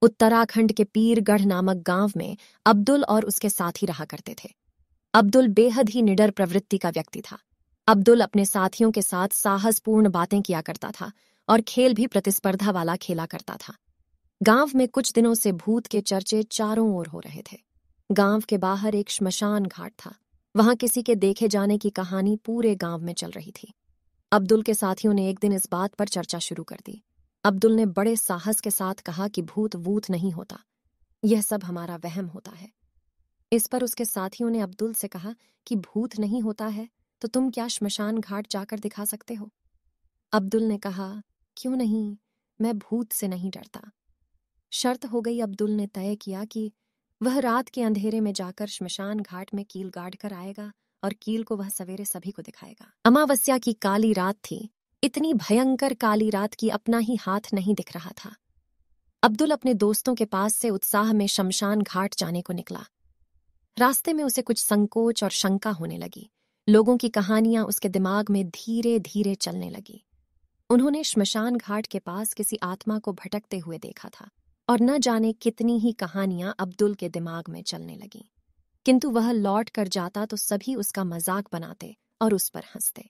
उत्तराखंड के पीरगढ़ नामक गांव में अब्दुल और उसके साथी रहा करते थे। अब्दुल बेहद ही निडर प्रवृत्ति का व्यक्ति था। अब्दुल अपने साथियों के साथ साहसपूर्ण बातें किया करता था और खेल भी प्रतिस्पर्धा वाला खेला करता था। गांव में कुछ दिनों से भूत के चर्चे चारों ओर हो रहे थे। गांव के बाहर एक श्मशान घाट था। वहां किसी के देखे जाने की कहानी पूरे गांव में चल रही थी। अब्दुल के साथियों ने एक दिन इस बात पर चर्चा शुरू कर दी। अब्दुल ने बड़े साहस के साथ कहा कि भूत वूत नहीं होता, यह सब हमारा वहम होता है। इस पर उसके साथियों ने अब्दुल से कहा कि भूत नहीं होता है तो तुम क्या श्मशान घाट जाकर दिखा सकते हो? अब्दुल ने कहा, क्यों नहीं, मैं भूत से नहीं डरता। शर्त हो गई। अब्दुल ने तय किया कि वह रात के अंधेरे में जाकर श्मशान घाट में कील गाड़ कर आएगा और कील को वह सवेरे सभी को दिखाएगा। अमावस्या की काली रात थी। इतनी भयंकर काली रात की अपना ही हाथ नहीं दिख रहा था। अब्दुल अपने दोस्तों के पास से उत्साह में शमशान घाट जाने को निकला। रास्ते में उसे कुछ संकोच और शंका होने लगी। लोगों की कहानियां उसके दिमाग में धीरे धीरे चलने लगी। उन्होंने श्मशान घाट के पास किसी आत्मा को भटकते हुए देखा था और न जाने कितनी ही कहानियां अब्दुल के दिमाग में चलने लगीं। किंतु वह लौट कर जाता तो सभी उसका मजाक बनाते और उस पर हंसते।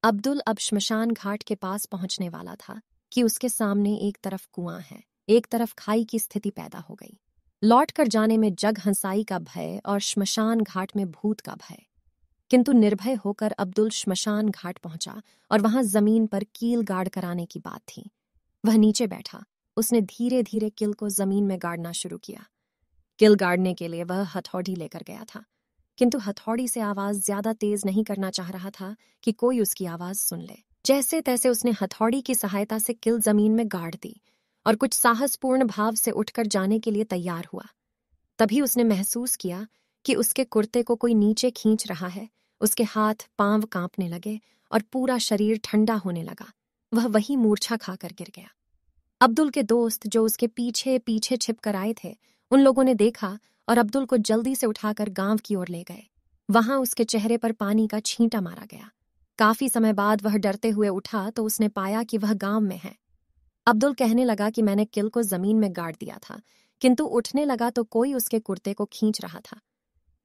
अब्दुल अब श्मशान घाट के पास पहुंचने वाला था कि उसके सामने एक तरफ कुआं है, एक तरफ खाई की स्थिति पैदा हो गई। लौट कर जाने में जग हंसाई का भय और श्मशान घाट में भूत का भय। किंतु निर्भय होकर अब्दुल श्मशान घाट पहुंचा और वहां जमीन पर कील गाड़ कराने की बात थी। वह नीचे बैठा। उसने धीरे धीरे किल को जमीन में गाड़ना शुरू किया। किल गाड़ने के लिए वह हथौड़ी लेकर गया था, किंतु हथौड़ी से आवाज ज्यादा तेज नहीं करना चाह रहा था कि कोई उसकी आवाज सुन ले। जैसे तैसे उसने हथौड़ी की सहायता से किल जमीन में गाड़ दी और कुछ साहसपूर्ण भाव से उठकर जाने के लिए तैयार हुआ। तभी उसने महसूस किया कि उसके कुर्ते को कोई नीचे खींच रहा है। उसके हाथ पांव कांपने लगे और पूरा शरीर ठंडा होने लगा। वह वहीं मूर्छा खाकर गिर गया। अब्दुल के दोस्त जो उसके पीछे पीछे छिप कर आए थे, उन लोगों ने देखा और अब्दुल को जल्दी से उठाकर गांव की ओर ले गए। वहां उसके चेहरे पर पानी का छींटा मारा गया। काफी समय बाद वह डरते हुए उठा तो उसने पाया कि वह गांव में है। अब्दुल कहने लगा कि मैंने किल को जमीन में गाड़ दिया था, किंतु उठने लगा तो कोई उसके कुर्ते को खींच रहा था,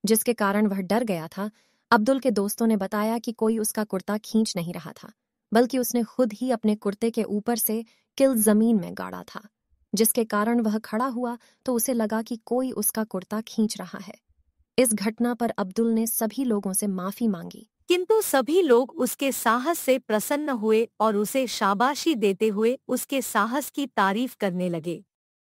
जिसके कारण वह डर गया था। अब्दुल के दोस्तों ने बताया कि कोई उसका कुर्ता खींच नहीं रहा था, बल्कि उसने खुद ही अपने कुर्ते के ऊपर से किल जमीन में गाड़ा था, जिसके कारण वह खड़ा हुआ तो उसे लगा कि कोई उसका कुर्ता खींच रहा है। इस घटना पर अब्दुल ने सभी लोगों से माफी मांगी, किंतु सभी लोग उसके साहस से प्रसन्न हुए और उसे शाबाशी देते हुए उसके साहस की तारीफ करने लगे।